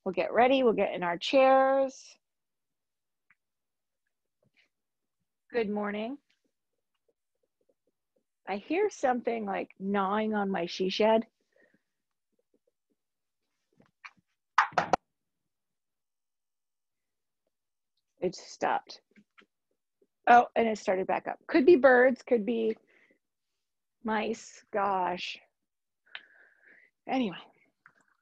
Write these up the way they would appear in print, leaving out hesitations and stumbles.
We'll get ready. We'll get in our chairs. Good morning. I hear something like gnawing on my she shed. It stopped. Oh, and it started back up. Could be birds, could be mice. Gosh. Anyway,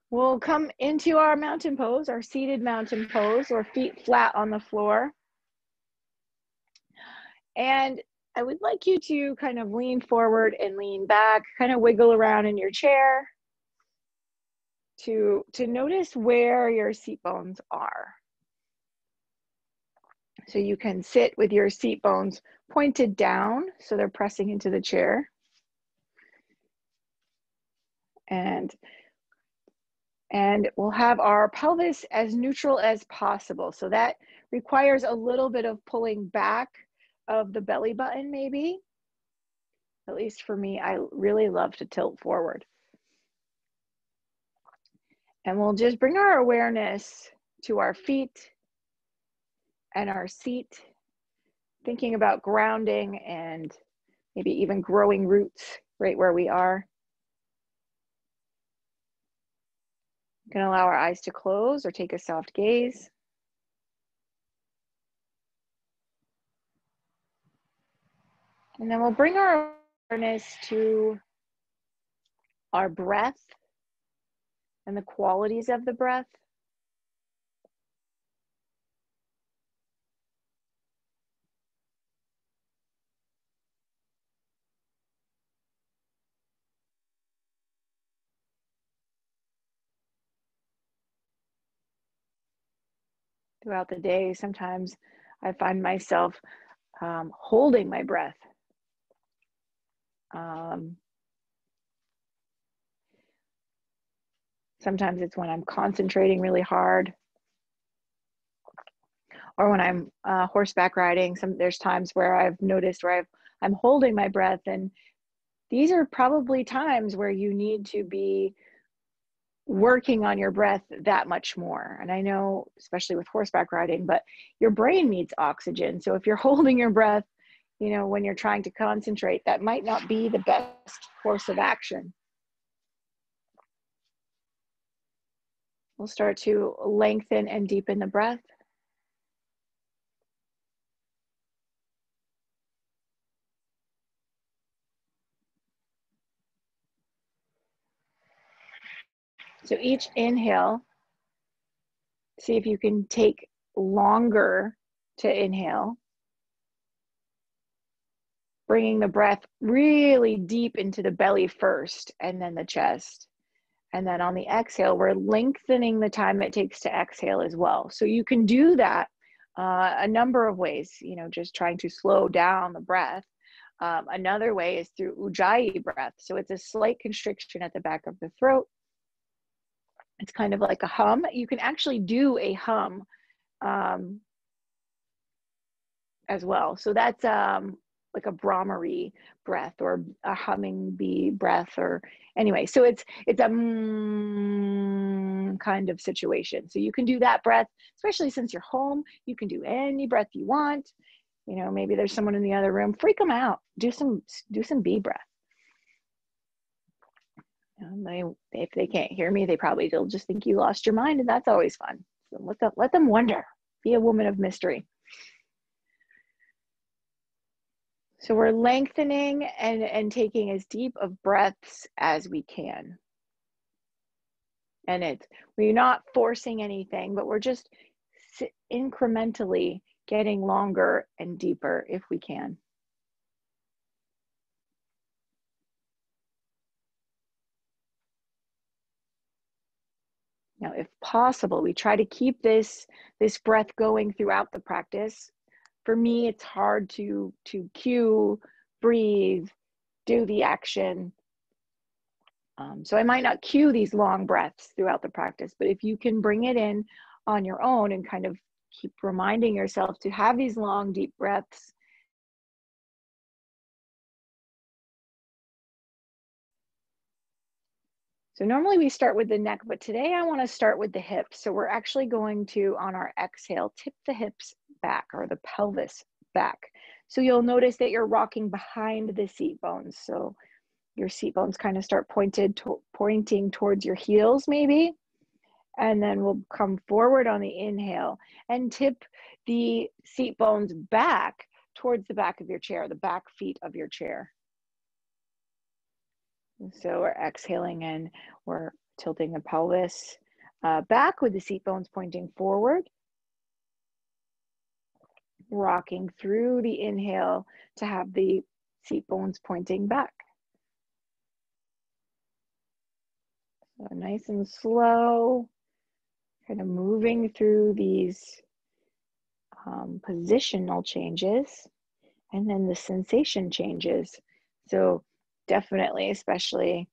we'll come into our mountain pose, our seated mountain pose, or feet flat on the floor. And I would like you to kind of lean forward and lean back, kind of wiggle around in your chair to notice where your seat bones are. So you can sit with your seat bones pointed down, so they're pressing into the chair. And we'll have our pelvis as neutral as possible. So that requires a little bit of pulling back of the belly button, maybe. At least for me, I really love to tilt forward. And we'll just bring our awareness to our feet and our seat, thinking about grounding and maybe even growing roots right where we are. You can allow our eyes to close or take a soft gaze. And then we'll bring our awareness to our breath and the qualities of the breath. Throughout the day, sometimes I find myself holding my breath. Sometimes it's when I'm concentrating really hard, or when I'm horseback riding. There's times where I've noticed where I'm holding my breath, and these are probably times where you need to be working on your breath that much more. And I know, especially with horseback riding, but your brain needs oxygen. So if you're holding your breath, you know, when you're trying to concentrate, that might not be the best course of action. We'll start to lengthen and deepen the breath. So each inhale, see if you can take longer to inhale, bringing the breath really deep into the belly first, and then the chest. And then on the exhale, we're lengthening the time it takes to exhale as well. So you can do that a number of ways, you know, just trying to slow down the breath. Another way is through Ujjayi breath. So it's a slight constriction at the back of the throat. It's kind of like a hum. You can actually do a hum as well. So that's like a Brahmari breath or a humming bee breath, or anyway. So it's a kind of situation. So you can do that breath, especially since you're home. You can do any breath you want. You know, maybe there's someone in the other room. Freak them out. Do some bee breath. If they can't hear me, they'll just think you lost your mind, and that's always fun. So let them wonder. Be a woman of mystery. So we're lengthening and taking as deep of breaths as we can. And we're not forcing anything, but we're just incrementally getting longer and deeper if we can. Now, if possible, we try to keep this breath going throughout the practice. For me, it's hard to cue, breathe, do the action. So I might not cue these long breaths throughout the practice, but if you can bring it in on your own and kind of keep reminding yourself to have these long, deep breaths. So normally we start with the neck, but today I want to start with the hips. So we're actually going to, on our exhale, tip the hips back or the pelvis back. So you'll notice that you're rocking behind the seat bones. So your seat bones kind of start pointing towards your heels maybe. And then we'll come forward on the inhale and tip the seat bones back towards the back of your chair, the back feet of your chair. So we're exhaling and we're tilting the pelvis back with the seat bones pointing forward. Rocking through the inhale to have the seat bones pointing back. So nice and slow, kind of moving through these positional changes and then the sensation changes. So definitely, especially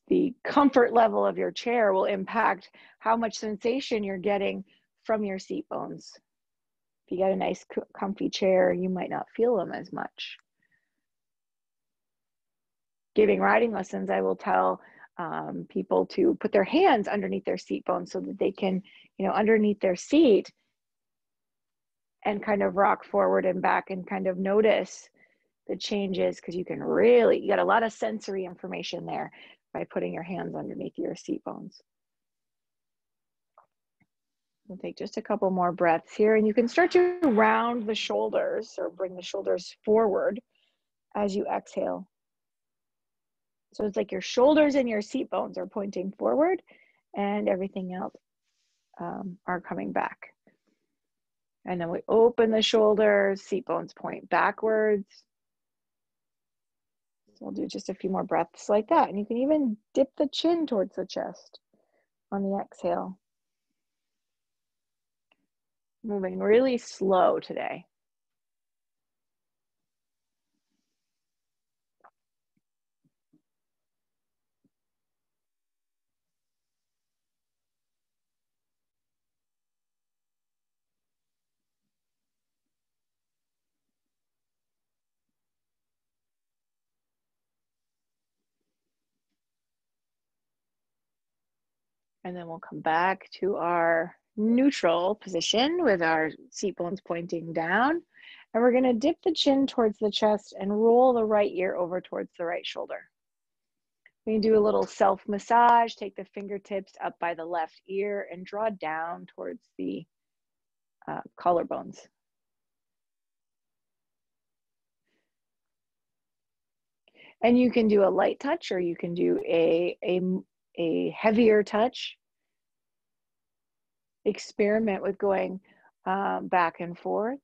the comfort level of your chair will impact how much sensation you're getting from your seat bones. If you get a nice comfy chair, you might not feel them as much. Giving riding lessons, I will tell people to put their hands underneath their seat bones so that they can, underneath their seat and kind of rock forward and back and kind of notice the changes, because you get a lot of sensory information there by putting your hands underneath your seat bones. We'll take just a couple more breaths here, and you can start to round the shoulders or bring the shoulders forward as you exhale. So it's like your shoulders and your seat bones are pointing forward and everything else are coming back. And then we open the shoulders, seat bones point backwards. So we'll do just a few more breaths like that. And you can even dip the chin towards the chest on the exhale. Moving really slow today. And then we'll come back to our neutral position with our seat bones pointing down. And we're going to dip the chin towards the chest and roll the right ear over towards the right shoulder. We can do a little self-massage, take the fingertips up by the left ear and draw down towards the collarbones. And you can do a light touch, or you can do a heavier touch. Experiment with going back and forth.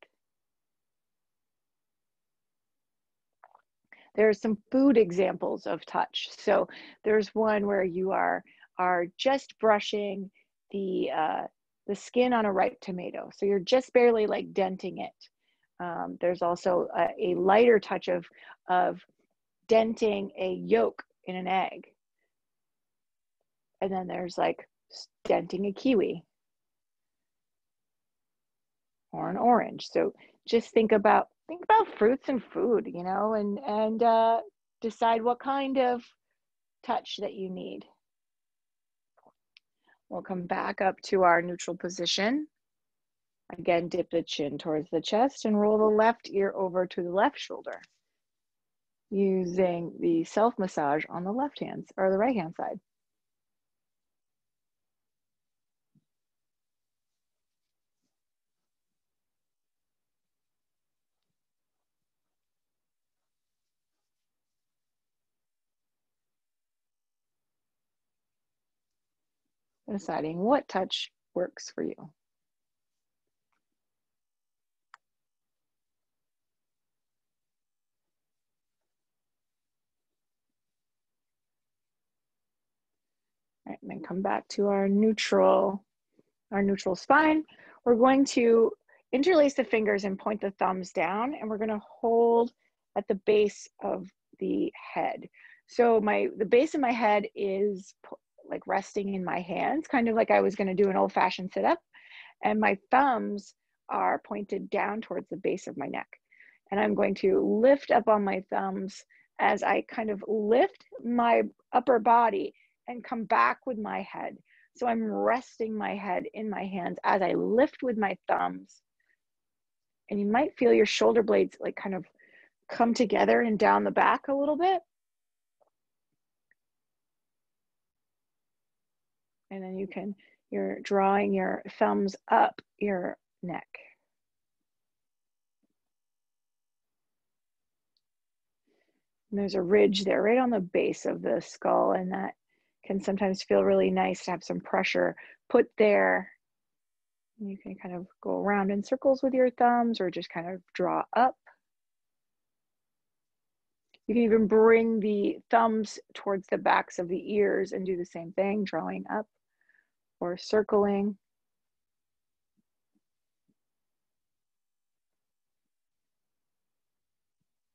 There are some food examples of touch. So there's one where you are just brushing the skin on a ripe tomato. So you're just barely like denting it. There's also a lighter touch of denting a yolk in an egg. And then there's like denting a kiwi or an orange. So just think about fruits and food, and decide what kind of touch that you need. We'll come back up to our neutral position. Again, dip the chin towards the chest and roll the left ear over to the left shoulder, using the self-massage on the left hand or the right hand side. Deciding what touch works for you. All right, and then come back to our neutral spine. We're going to interlace the fingers and point the thumbs down, and we're going to hold at the base of the head. So the base of my head is like resting in my hands, kind of like I was going to do an old-fashioned sit-up, and my thumbs are pointed down towards the base of my neck. And I'm going to lift up on my thumbs as I kind of lift my upper body and come back with my head. So I'm resting my head in my hands as I lift with my thumbs. And you might feel your shoulder blades like kind of come together and down the back a little bit. And then you're drawing your thumbs up your neck. And there's a ridge there right on the base of the skull, and that can sometimes feel really nice to have some pressure put there. And you can kind of go around in circles with your thumbs or just kind of draw up. You can even bring the thumbs towards the backs of the ears and do the same thing, drawing up or circling.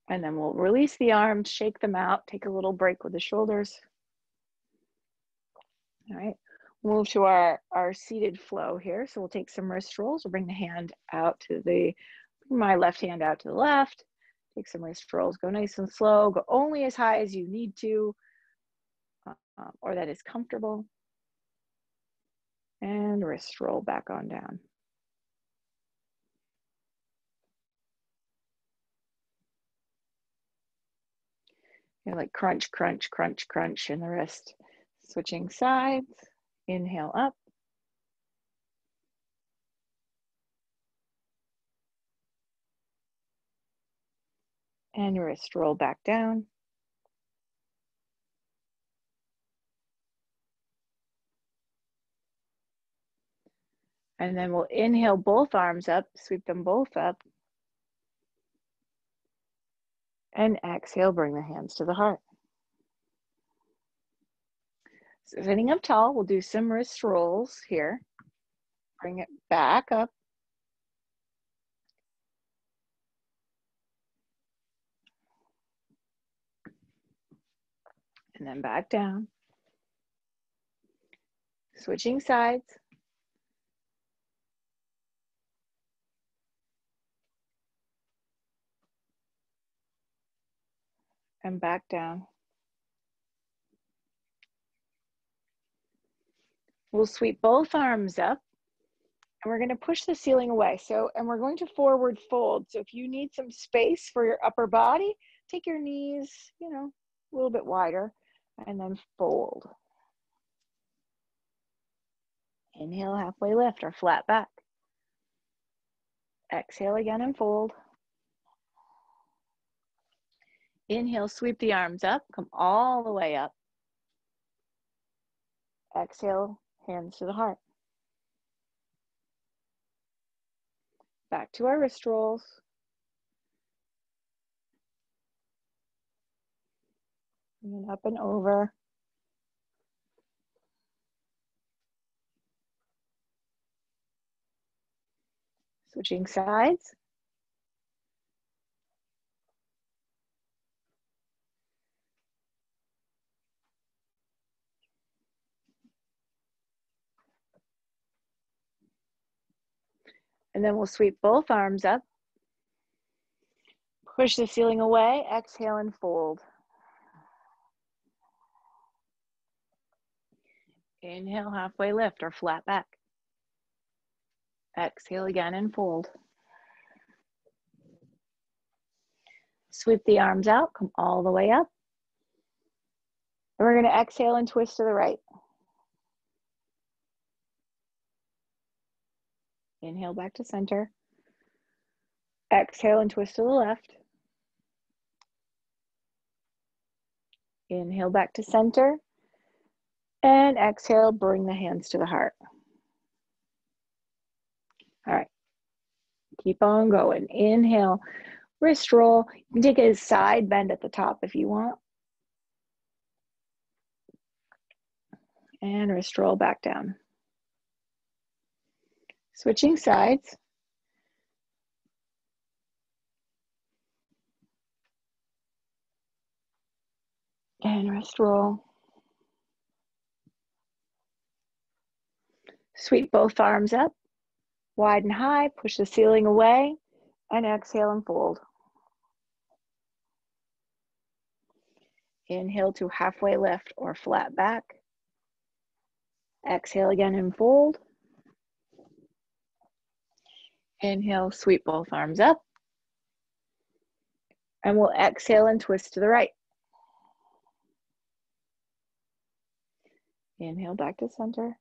And then we'll release the arms, shake them out, take a little break with the shoulders. All right, move to our seated flow here. So we'll take some wrist rolls. We'll bring the hand out to bring my left hand out to the left. Take some wrist rolls, go nice and slow, go only as high as you need to, or that is comfortable. And wrist roll back on down. You know, like crunch, crunch, crunch, crunch in the wrist. Switching sides, inhale up. And wrist roll back down. And then we'll inhale both arms up, sweep them both up. And exhale, bring the hands to the heart. So sitting up tall, we'll do some wrist rolls here. Bring it back up. And then back down. Switching sides. And back down. We'll sweep both arms up and we're going to push the ceiling away. And we're going to forward fold. So if you need some space for your upper body, take your knees, a little bit wider and then fold. Inhale, halfway lift or flat back. Exhale again and fold. Inhale, sweep the arms up, come all the way up. Exhale, hands to the heart. Back to our wrist rolls. And then up and over. Switching sides. And then we'll sweep both arms up. Push the ceiling away, exhale and fold. Inhale, halfway lift or flat back. Exhale again and fold. Sweep the arms out, come all the way up. And we're going to exhale and twist to the right. Inhale back to center. Exhale and twist to the left. Inhale back to center. And exhale, bring the hands to the heart. All right, keep on going. Inhale, wrist roll. You can take a side bend at the top if you want. And wrist roll back down. Switching sides. And wrist roll. Sweep both arms up, wide and high, push the ceiling away, and exhale and fold. Inhale to halfway lift or flat back. Exhale again and fold. Inhale, sweep both arms up. And we'll exhale and twist to the right. Inhale back to center.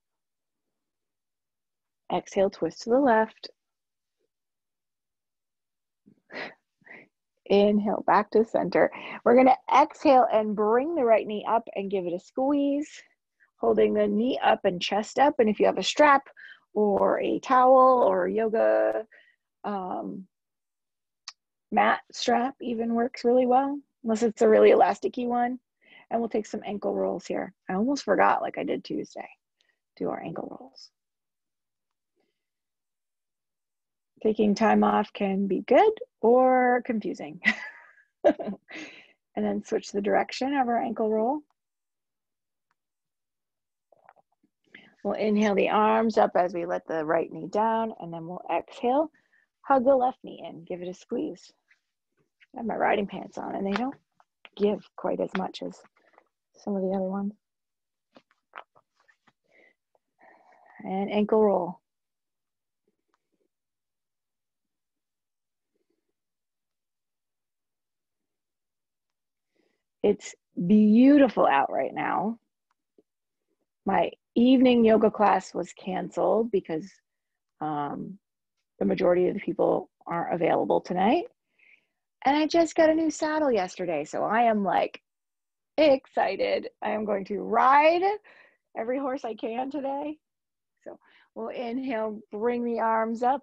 Exhale, twist to the left. Inhale back to center. We're going to exhale and bring the right knee up and give it a squeeze, holding the knee up and chest up. And if you have a strap or a towel or a yoga mat strap, even works really well, unless it's a really elasticy one. And we'll take some ankle rolls here. I almost forgot, like I did Tuesday, do our ankle rolls. Taking time off can be good or confusing. And then switch the direction of our ankle roll. We'll inhale the arms up as we let the right knee down, and then we'll exhale, hug the left knee in, give it a squeeze. I have my riding pants on and they don't give quite as much as some of the other ones. And ankle roll. It's beautiful out right now. My evening yoga class was canceled because the majority of the people aren't available tonight. And I just got a new saddle yesterday, so I am like excited. I am going to ride every horse I can today. So we'll inhale, bring the arms up,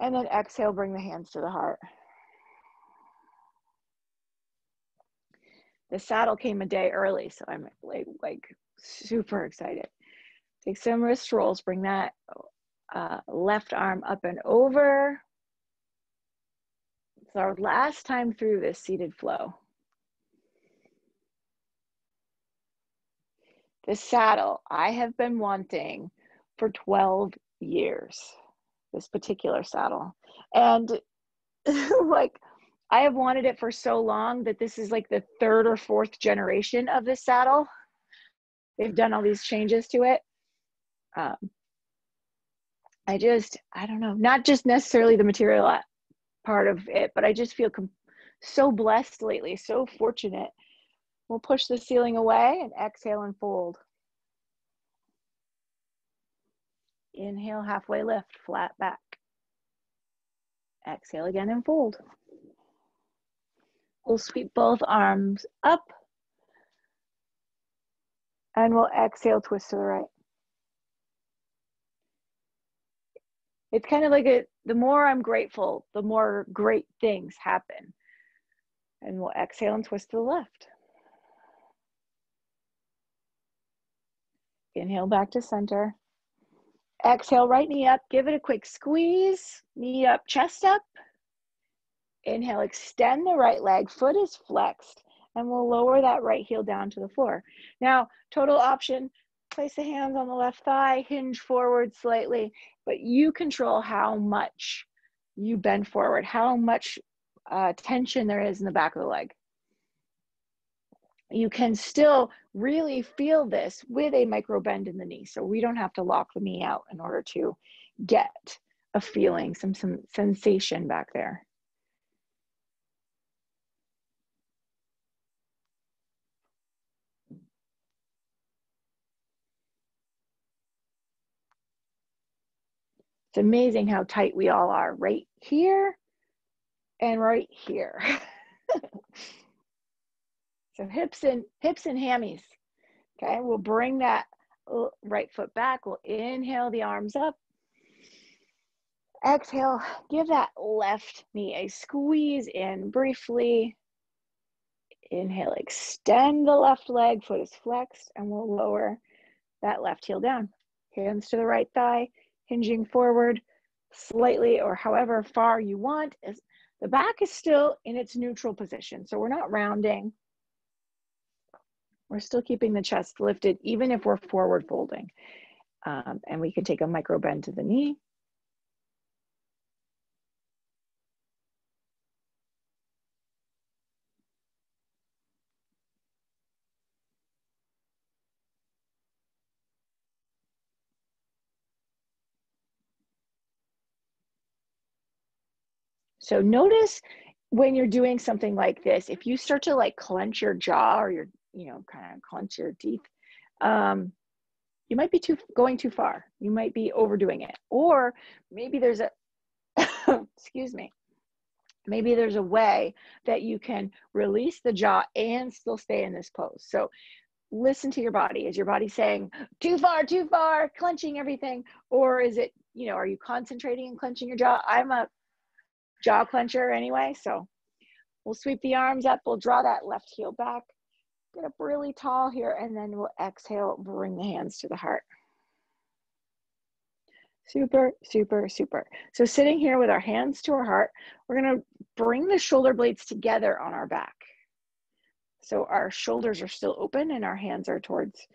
and then exhale, bring the hands to the heart. The saddle came a day early, so I'm like super excited. Take some wrist rolls, bring that left arm up and over. It's our last time through this seated flow. This saddle, I have been wanting for 12 years, this particular saddle. And like, I have wanted it for so long that this is like the third or fourth generation of this saddle. They've done all these changes to it. I don't know, not just necessarily the material part of it, but I just feel so blessed lately, so fortunate. We'll push the ceiling away and exhale and fold. Inhale, halfway lift, flat back. Exhale again and fold. We'll sweep both arms up. And we'll exhale, twist to the right. It's kind of like the more I'm grateful, the more great things happen. And we'll exhale and twist to the left. Inhale back to center. Exhale, right knee up, give it a quick squeeze. Knee up, chest up. Inhale, extend the right leg, foot is flexed, and we'll lower that right heel down to the floor. Now, total option, place the hands on the left thigh, hinge forward slightly, but you control how much you bend forward, how much tension there is in the back of the leg. You can still really feel this with a micro bend in the knee, so we don't have to lock the knee out in order to get a feeling, some sensation back there. It's amazing how tight we all are right here and right here. So hips and hammies. Okay, we'll bring that right foot back. We'll inhale the arms up. Exhale, give that left knee a squeeze in briefly. Inhale, extend the left leg, foot is flexed, and we'll lower that left heel down. Hands to the right thigh, hinging forward slightly or however far you want. The back is still in its neutral position, so we're not rounding. We're still keeping the chest lifted, even if we're forward folding. And we can take a micro bend to the knee. So notice when you're doing something like this, if you start to like clench your jaw or your, kind of clench your teeth, you might be going too far. You might be overdoing it. Or maybe there's a, excuse me, maybe there's a way that you can release the jaw and still stay in this pose. So listen to your body. Is your body saying too far, clenching everything? Or is it, are you concentrating and clenching your jaw? I'm a jaw clencher anyway. So we'll sweep the arms up. We'll draw that left heel back. Get up really tall here, and then we'll exhale, bring the hands to the heart. Super, super, super. So sitting here with our hands to our heart, we're going to bring the shoulder blades together on our back. So our shoulders are still open and our hands are towards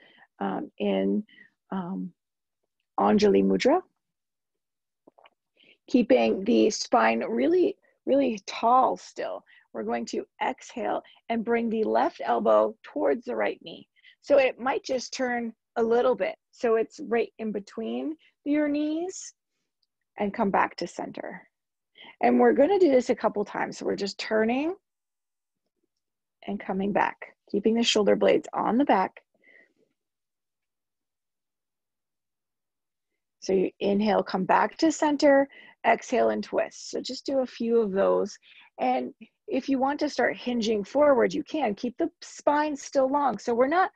in Anjali Mudra. Keeping the spine really, really tall still. We're going to exhale and bring the left elbow towards the right knee. So it might just turn a little bit. So it's right in between your knees and come back to center. And we're going to do this a couple times. So we're just turning and coming back, keeping the shoulder blades on the back. So you inhale, come back to center, exhale and twist. So just do a few of those. And if you want to start hinging forward, you can keep the spine still long. So we're not,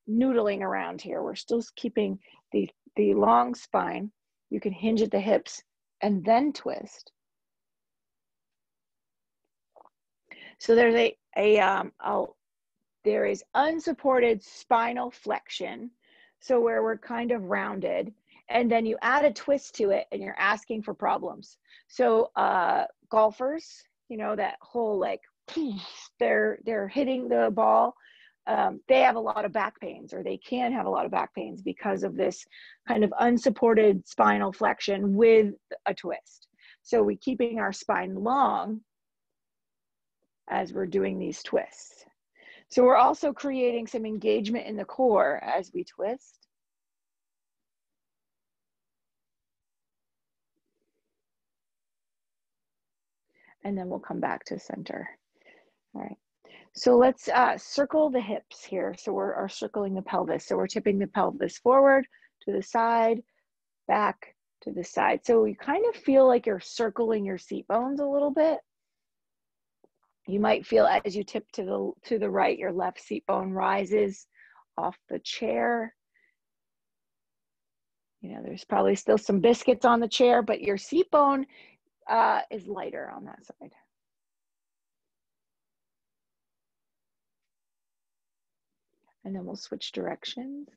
noodling around here. We're still keeping the long spine. You can hinge at the hips and then twist. So there's there is unsupported spinal flexion. So where we're kind of rounded, and then you add a twist to it and you're asking for problems. So golfers, that whole like, they're hitting the ball. They have a lot of back pains, or they can have a lot of back pains because of this kind of unsupported spinal flexion with a twist. So we're keeping our spine long as we're doing these twists. So we're also creating some engagement in the core as we twist. And then we'll come back to center. All right. So let's circle the hips here. So we're circling the pelvis. So we're tipping the pelvis forward to the side, back to the side. So you kind of feel like you're circling your seat bones a little bit. You might feel as you tip to the right, your left seat bone rises off the chair. There's probably still some biscuits on the chair, but your seat bone is lighter on that side. And then we'll switch directions.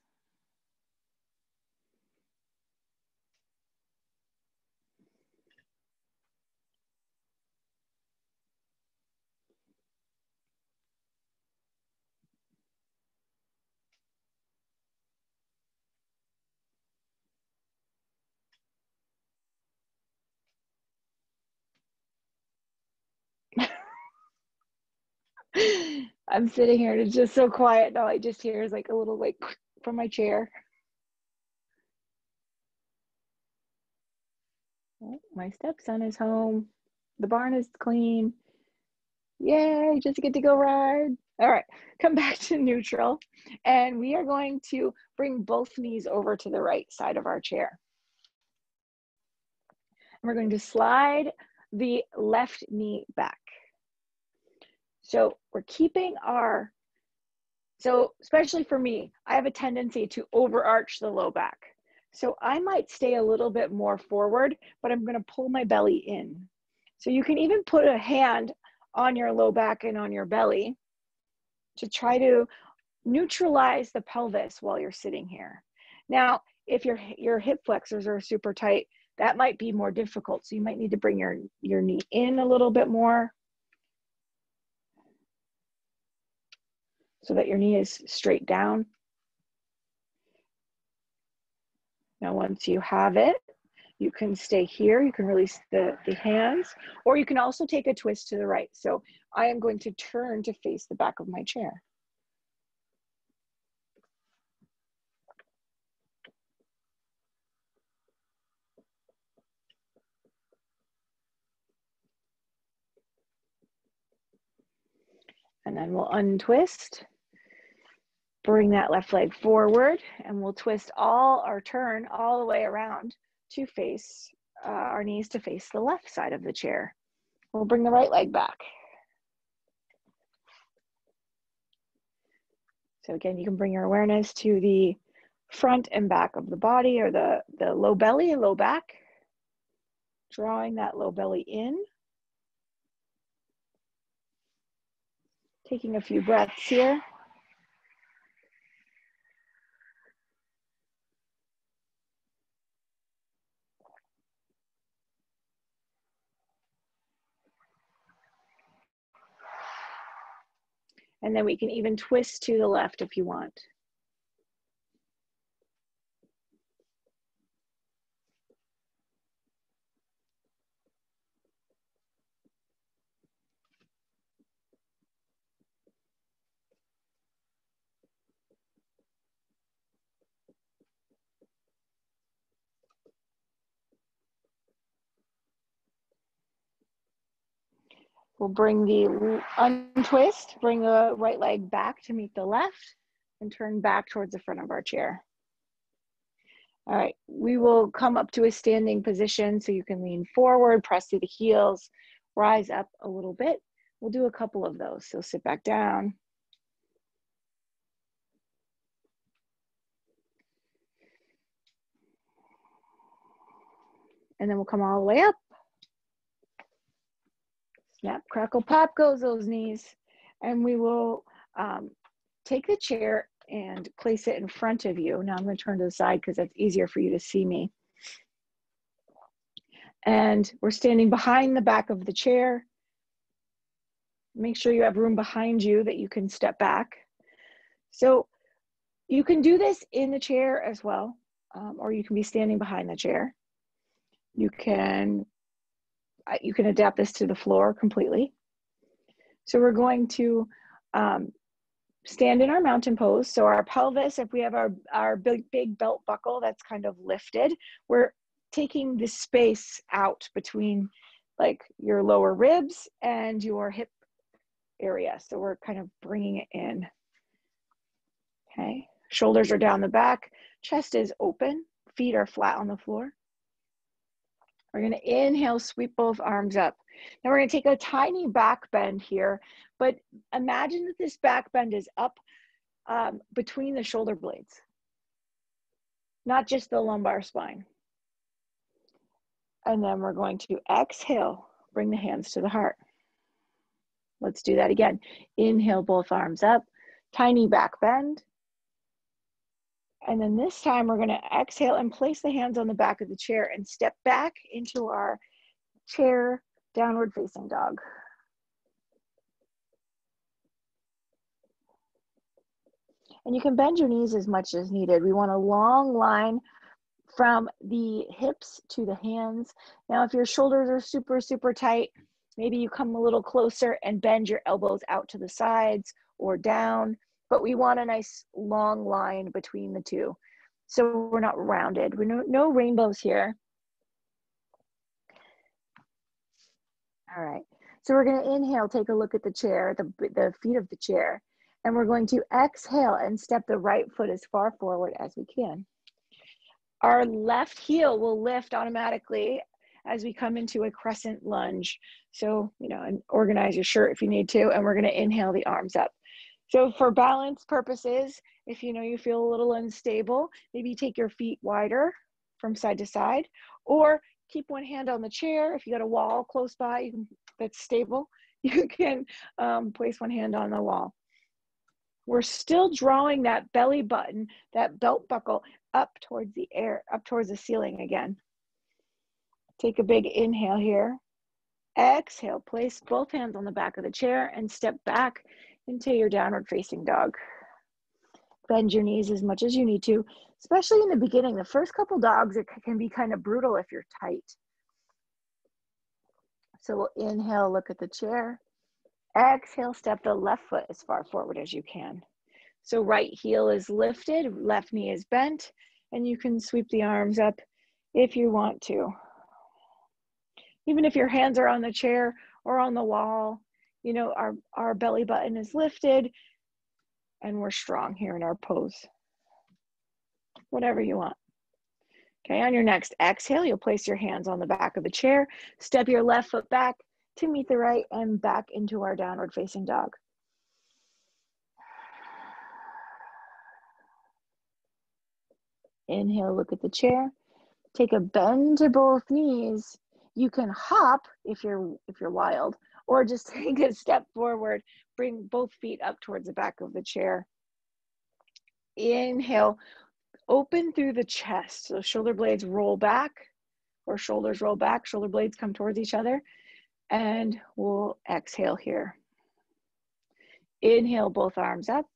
I'm sitting here and it's just so quiet. All I just hear is like a little like from my chair. Oh, my stepson is home. The barn is clean. Yay, just get to go ride. All right, come back to neutral. And we are going to bring both knees over to the right side of our chair. And we're going to slide the left knee back. So we're keeping so especially for me, I have a tendency to overarch the low back. So I might stay a little bit more forward, but I'm going to pull my belly in. So you can even put a hand on your low back and on your belly to try to neutralize the pelvis while you're sitting here. Now, if your hip flexors are super tight, that might be more difficult. So you might need to bring your knee in a little bit more so that your knee is straight down. Now, once you have it, you can stay here. You can release the hands, or you can also take a twist to the right. So I am going to turn to face the back of my chair. And then we'll untwist, bring that left leg forward, and we'll twist our turn all the way around to face our knees to face the left side of the chair. We'll bring the right leg back. So again, you can bring your awareness to the front and back of the body, or the low belly and low back, drawing that low belly in. Taking a few breaths here. And then we can even twist to the left if you want. We'll bring the untwist, bring the right leg back to meet the left, and turn back towards the front of our chair. All right, we will come up to a standing position so you can lean forward, press through the heels, rise up a little bit. We'll do a couple of those. So sit back down. And then we'll come all the way up. Snap, crackle, pop goes those knees. And we will take the chair and place it in front of you. Now I'm going to turn to the side because that's easier for you to see me. And we're standing behind the back of the chair. Make sure you have room behind you that you can step back. So you can do this in the chair as well, or you can be standing behind the chair. You can adapt this to the floor completely. So we're going to stand in our mountain pose. So our pelvis, if we have our big belt buckle that's kind of lifted, we're taking the space out between like your lower ribs and your hip area. So we're kind of bringing it in. Okay, shoulders are down the back, chest is open, feet are flat on the floor. We're going to inhale, sweep both arms up. Now we're going to take a tiny back bend here, but imagine that this back bend is up between the shoulder blades, not just the lumbar spine. And then we're going to exhale, bring the hands to the heart. Let's do that again. Inhale, both arms up, tiny back bend. And then this time we're going to exhale and place the hands on the back of the chair and step back into our chair downward facing dog. And you can bend your knees as much as needed. We want a long line from the hips to the hands. Now, if your shoulders are super, super tight, maybe you come a little closer and bend your elbows out to the sides or down, but we want a nice long line between the two. So we're not rounded. We're no rainbows here. All right, so we're gonna inhale, take a look at the chair, the feet of the chair, and we're going to exhale and step the right foot as far forward as we can. Our left heel will lift automatically as we come into a crescent lunge. So, and organize your shirt if you need to, and we're gonna inhale the arms up. So for balance purposes, if you feel a little unstable, maybe take your feet wider from side to side, or keep one hand on the chair. If you got a wall close by that's stable, you can place one hand on the wall. We're still drawing that belly button, that belt buckle up towards the air, up towards the ceiling again. Take a big inhale here. Exhale, place both hands on the back of the chair and step back into your downward facing dog. Bend your knees as much as you need to, especially in the beginning. The first couple dogs, it can be kind of brutal if you're tight. So we'll inhale, look at the chair. Exhale, step the left foot as far forward as you can. So right heel is lifted, left knee is bent, and you can sweep the arms up if you want to. Even if your hands are on the chair or on the wall, you know, our belly button is lifted and we're strong here in our pose. Whatever you want. Okay, on your next exhale, you'll place your hands on the back of the chair, step your left foot back to meet the right and back into our downward facing dog. Inhale, look at the chair. Take a bend to both knees. You can hop if you're wild, or just take a step forward. Bring both feet up towards the back of the chair. Inhale, open through the chest. So shoulder blades roll back, or shoulders roll back. Shoulder blades come towards each other. And we'll exhale here. Inhale, both arms up.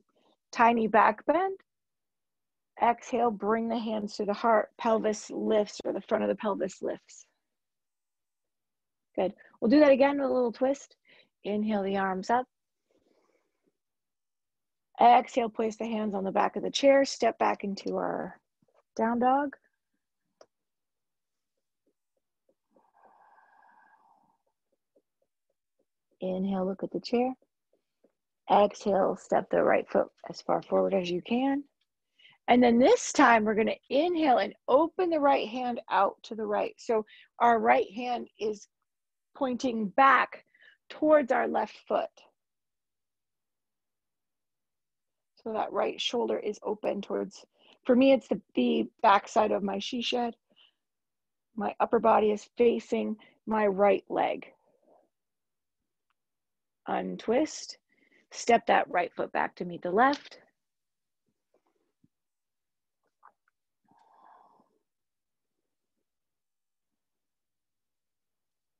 Tiny back bend. Exhale, bring the hands to the heart. Pelvis lifts, or the front of the pelvis lifts. Good. We'll do that again with a little twist. Inhale, the arms up. Exhale, place the hands on the back of the chair. Step back into our down dog. Inhale, look at the chair. Exhale, step the right foot as far forward as you can. And then this time we're going to inhale and open the right hand out to the right. So our right hand is pointing back towards our left foot. So that right shoulder is open towards, for me, it's the back side of my she shed. My upper body is facing my right leg. Untwist. Step that right foot back to meet the left.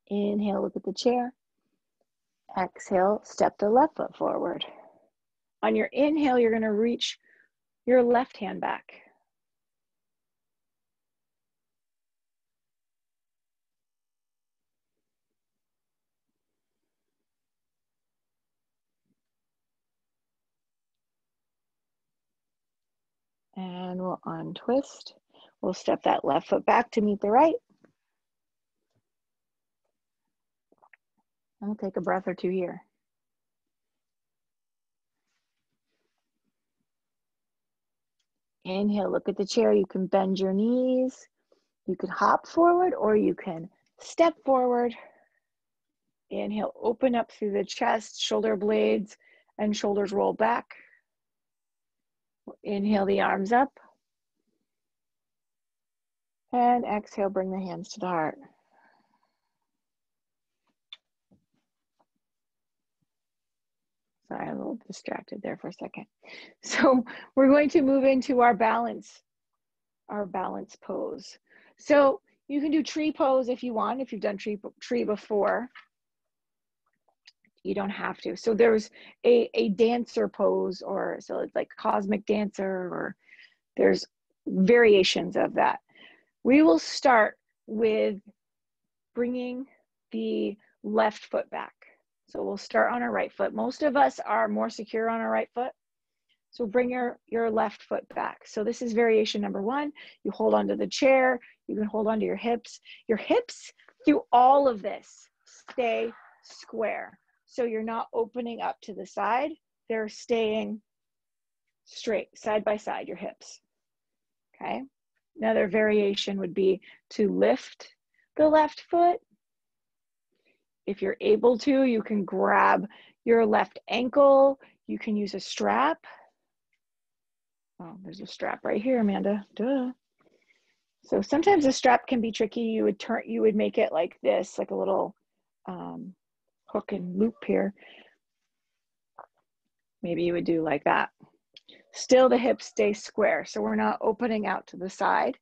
Inhale, look at the chair. Exhale, step the left foot forward. On your inhale, you're going to reach your left hand back. And we'll untwist. We'll step that left foot back to meet the right. And we'll take a breath or two here. Inhale, look at the chair. You can bend your knees. You can hop forward or you can step forward. Inhale, open up through the chest, shoulder blades and shoulders roll back. Inhale the arms up. And exhale, bring the hands to the heart. Sorry, I'm a little distracted there for a second. So we're going to move into our balance pose. So you can do tree pose if you want, if you've done tree before. You don't have to. So there's a dancer pose, or so it's like cosmic dancer, or there's variations of that. We will start with bringing the left foot back. So we'll start on our right foot. Most of us are more secure on our right foot. So bring your left foot back. So this is variation number one. You hold onto the chair. You can hold onto your hips. Your hips through all of this stay square. So you're not opening up to the side. They're staying straight, side by side, your hips. Okay. Another variation would be to lift the left foot. If you're able to, you can grab your left ankle. You can use a strap. Oh, there's a strap right here, Amanda. Duh. So sometimes a strap can be tricky. You would make it like this, like a little hook and loop here. Maybe you would do like that. Still, the hips stay square. So we're not opening out to the side.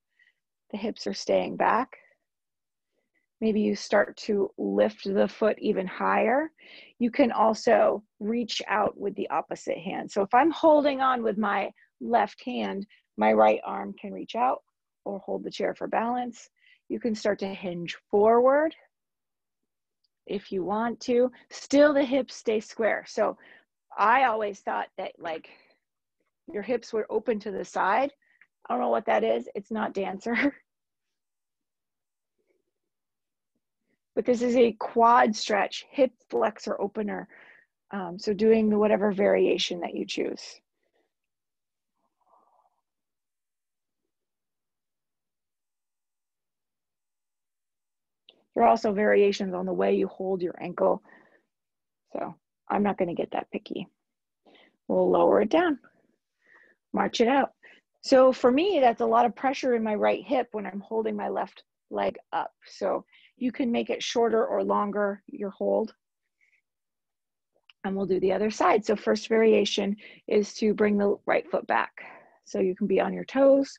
The hips are staying back. Maybe you start to lift the foot even higher. You can also reach out with the opposite hand. So if I'm holding on with my left hand, my right arm can reach out or hold the chair for balance. You can start to hinge forward if you want to. Still, the hips stay square. So I always thought that like your hips were open to the side. I don't know what that is. It's not dancer. But this is a quad stretch, hip flexor opener. So doing whatever variation that you choose. There are also variations on the way you hold your ankle. So I'm not going to get that picky. We'll lower it down, march it out. So for me, that's a lot of pressure in my right hip when I'm holding my left leg up. So you can make it shorter or longer, your hold. And we'll do the other side. So first variation is to bring the right foot back. So you can be on your toes,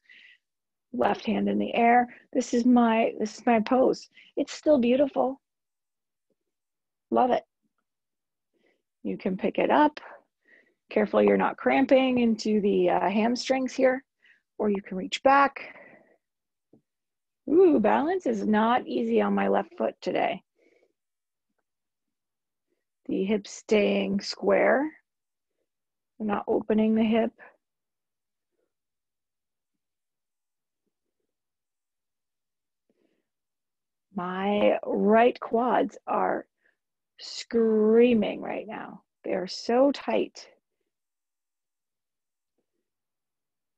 left hand in the air. This is my pose. It's still beautiful. Love it. You can pick it up. Careful you're not cramping into the hamstrings here, or you can reach back. Ooh, balance is not easy on my left foot today. The hip staying square. I'm not opening the hip. My right quads are screaming right now. They're so tight.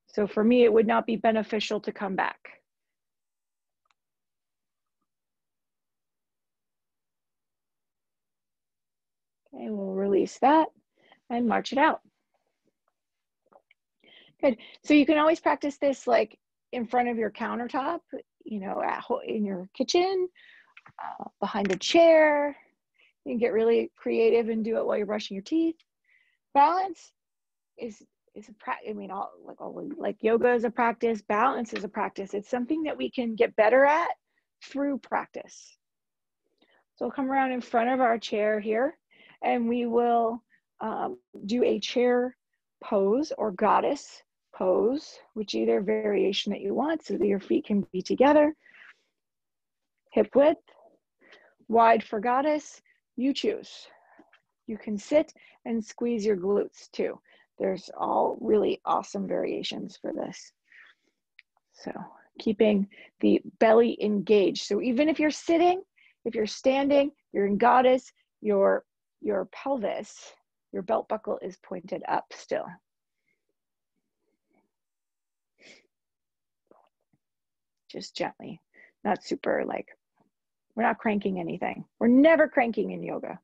So for me, it would not be beneficial to come back. Okay, we'll release that and march it out. Good. So you can always practice this like in front of your countertop, you know, in your kitchen, behind a chair. You can get really creative and do it while you're brushing your teeth. Balance is a practice. I mean, like yoga is a practice. Balance is a practice. It's something that we can get better at through practice. So we'll come around in front of our chair here, and we will do a chair pose or goddess pose, which either variation that you want, so that your feet can be together. Hip width, wide for goddess, you choose. You can sit and squeeze your glutes too. There's all really awesome variations for this. So keeping the belly engaged. So even if you're sitting, if you're standing, you're in goddess, your pelvis, your belt buckle is pointed up still. Just gently, not super like, we're not cranking anything. We're never cranking in yoga.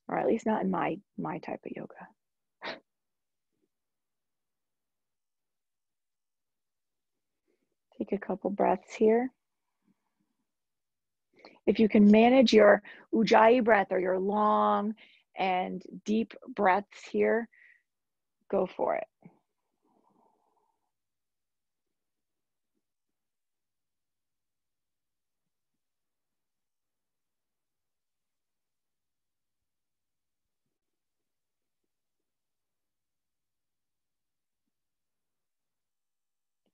Or at least not in my type of yoga. Take a couple breaths here. If you can manage your ujjayi breath or your long and deep breaths here, go for it.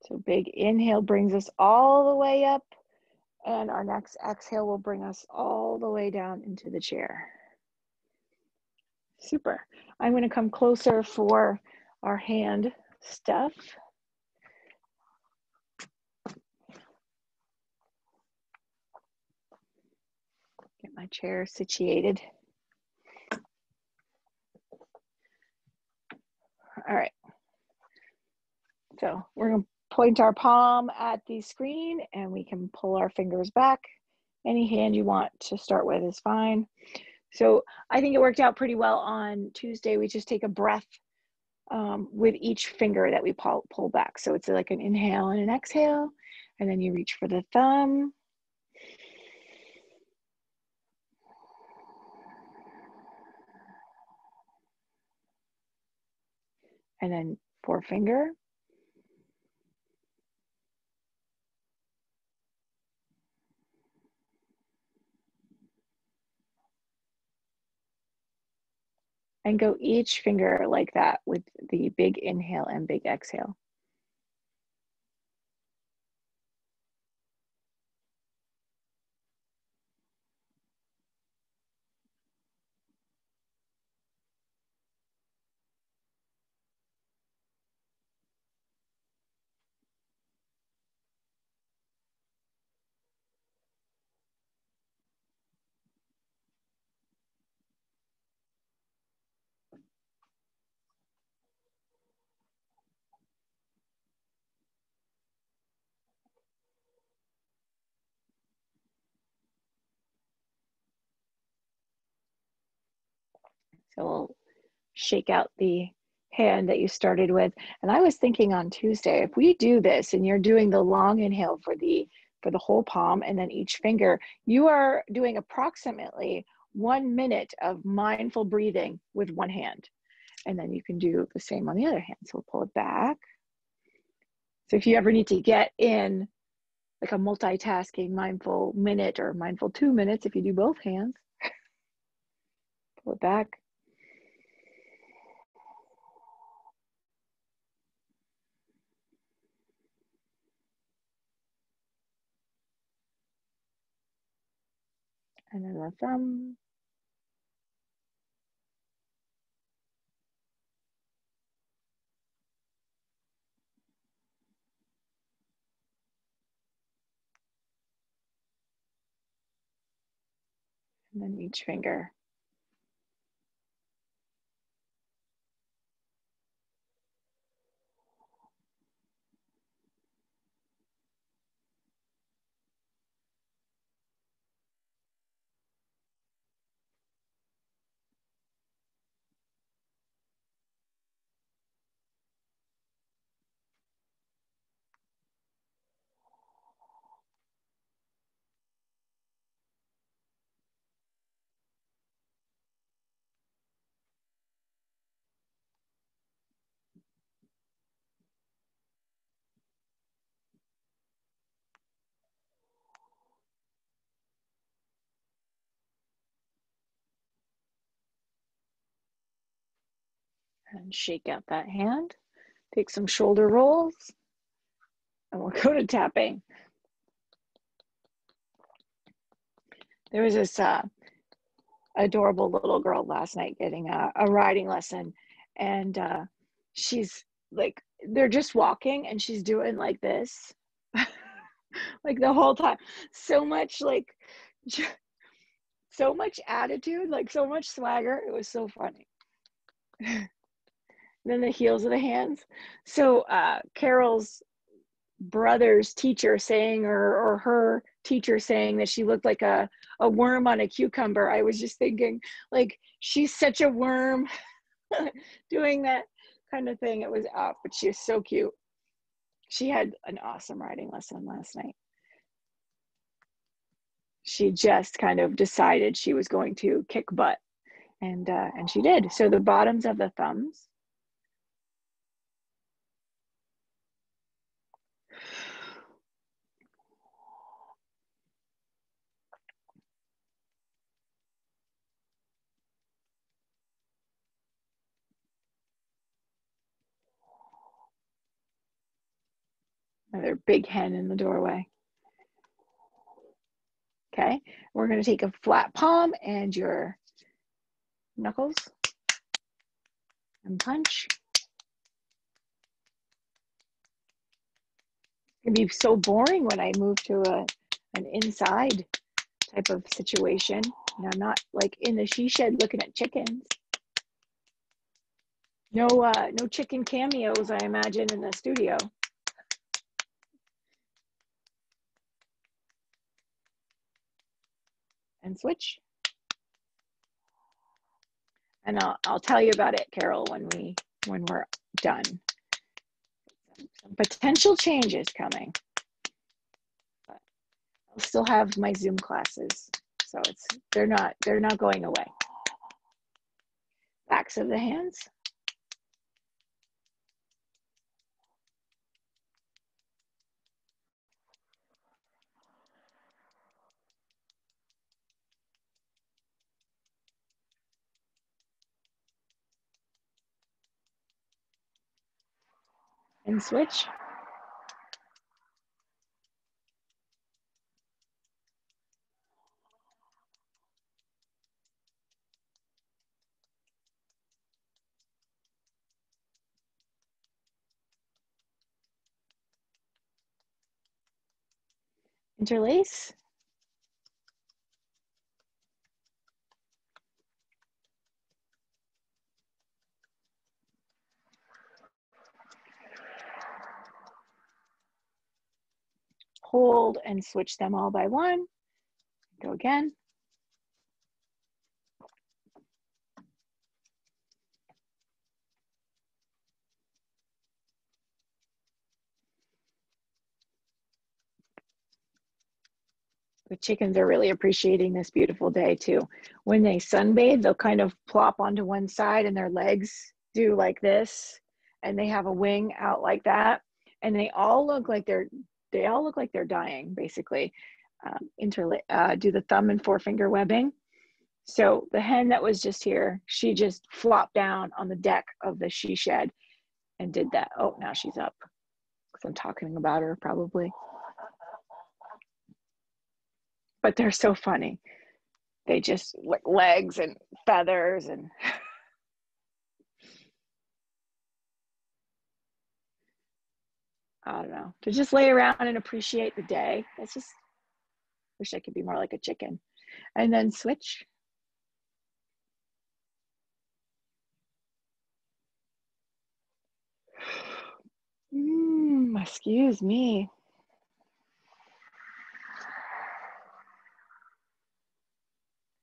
So big inhale brings us all the way up, and our next exhale will bring us all the way down into the chair. Super. I'm going to come closer for our hand stuff. Get my chair situated. All right. So we're going to point our palm at the screen, and we can pull our fingers back. Any hand you want to start with is fine. So I think it worked out pretty well on Tuesday. We just take a breath with each finger that we pull back. So it's like an inhale and an exhale, and then you reach for the thumb. And then forefinger. And go each finger like that with the big inhale and big exhale. So we'll shake out the hand that you started with. And I was thinking on Tuesday, if we do this and you're doing the long inhale for the whole palm and then each finger, you are doing approximately 1 minute of mindful breathing with one hand. And then you can do the same on the other hand. So we'll pull it back. So if you ever need to get in like a multitasking mindful minute or mindful 2 minutes, if you do both hands, pull it back. And then the thumb. And then each finger. And shake out that hand. Take some shoulder rolls. And we'll go to tapping. There was this adorable little girl last night getting a riding lesson. And she's like, they're just walking and she's doing like this. Like the whole time. So much like, so much attitude, like so much swagger. It was so funny. Then the heels of the hands. So Carol's brother's teacher saying, or her teacher saying that she looked like a worm on a cucumber. I was just thinking, like, she's such a worm doing that kind of thing. It was up, but she was so cute. She had an awesome riding lesson last night. She just kind of decided she was going to kick butt, and she did. So the bottoms of the thumbs. Another big hen in the doorway. Okay, we're going to take a flat palm and your knuckles and punch. It's going to be so boring when I move to an inside type of situation. And I'm not like in the she shed looking at chickens. No chicken cameos, I imagine, in the studio. And switch. And I'll tell you about it, Carol, when we're done. Some potential changes coming. But I'll still have my Zoom classes, so they're not going away. Backs of the hands. And switch. Interlace. Hold and switch them all by one. Go again. The chickens are really appreciating this beautiful day too. When they sunbathe, they'll kind of plop onto one side and their legs do like this, and they have a wing out like that, and they all look like they're dying basically. Do the thumb and forefinger webbing. So the hen that was just here, she just flopped down on the deck of the she shed and did that. Oh, now she's up because I'm talking about her probably. But they're so funny. They just like legs and feathers and I don't know, to just lay around and appreciate the day. It's just, wish I could be more like a chicken. And then switch. Excuse me.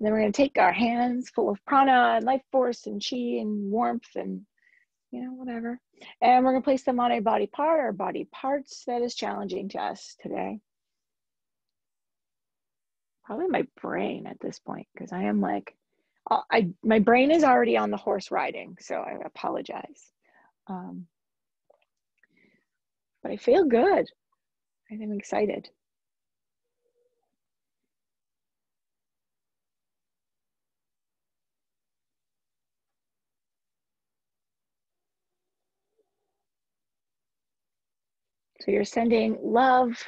And then we're going to take our hands full of prana and life force and chi and warmth and, you know, whatever. And we're going to place them on a body part or body parts that is challenging to us today. Probably my brain at this point, because I am like, my brain is already on the horse riding, so I apologize. But I feel good. I'm excited. So you're sending love,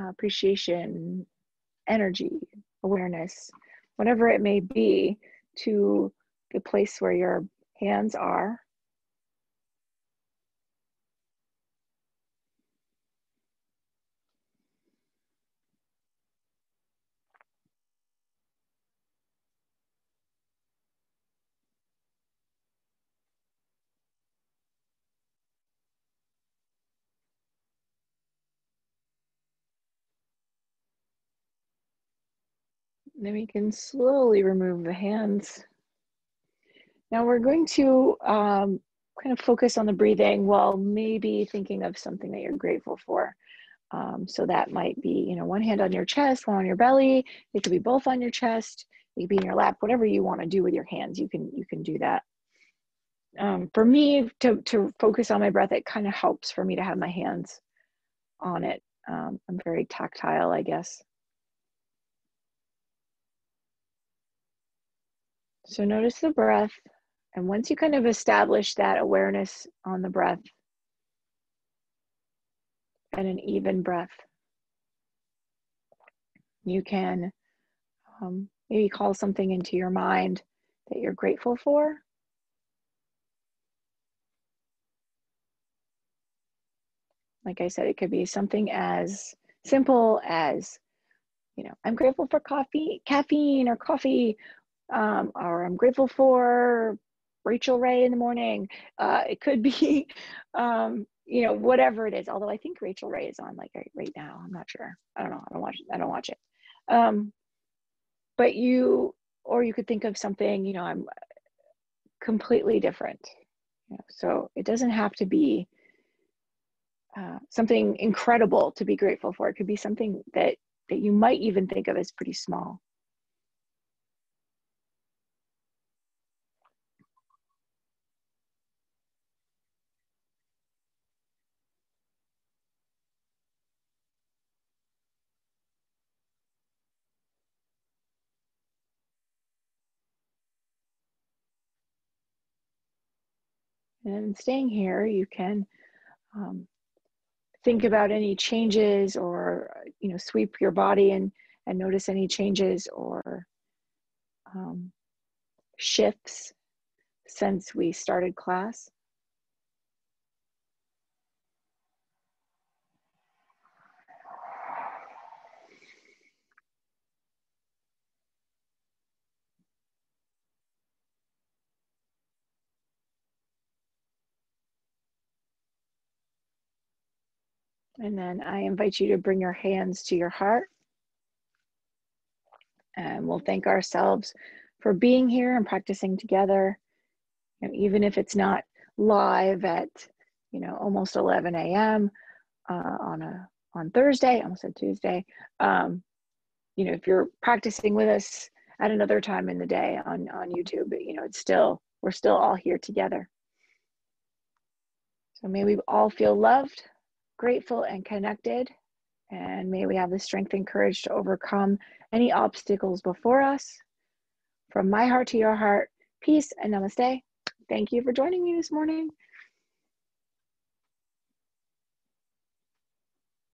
appreciation, energy, awareness, whatever it may be, to the place where your hands are. Then we can slowly remove the hands. Now we're going to kind of focus on the breathing while maybe thinking of something that you're grateful for. So that might be, you know, one hand on your chest, one on your belly. It could be both on your chest. It could be in your lap. Whatever you want to do with your hands, you can do that. For me, to focus on my breath, it kind of helps for me to have my hands on it. I'm very tactile, I guess. So notice the breath. And once you kind of establish that awareness on the breath and an even breath, you can maybe call something into your mind that you're grateful for. Like I said, it could be something as simple as, you know, I'm grateful for caffeine or coffee, or I'm grateful for Rachel Ray in the morning. It could be, you know, whatever it is. Although I think Rachel Ray is on like right now. I'm not sure. I don't know. I don't watch it. But you could think of something, you know, I'm completely different. You know, so it doesn't have to be something incredible to be grateful for. It could be something that you might even think of as pretty small. And staying here, you can think about any changes, or, you know, sweep your body and notice any changes or shifts since we started class. And then I invite you to bring your hands to your heart. And we'll thank ourselves for being here and practicing together. You know, even if it's not live at, you know, almost 11 a.m. On Thursday, I almost said Tuesday. you know, if you're practicing with us at another time in the day on YouTube, you know, it's still, we're still all here together. So may we all feel loved, grateful, and connected. And may we have the strength and courage to overcome any obstacles before us. From my heart to your heart, peace and namaste. Thank you for joining me this morning.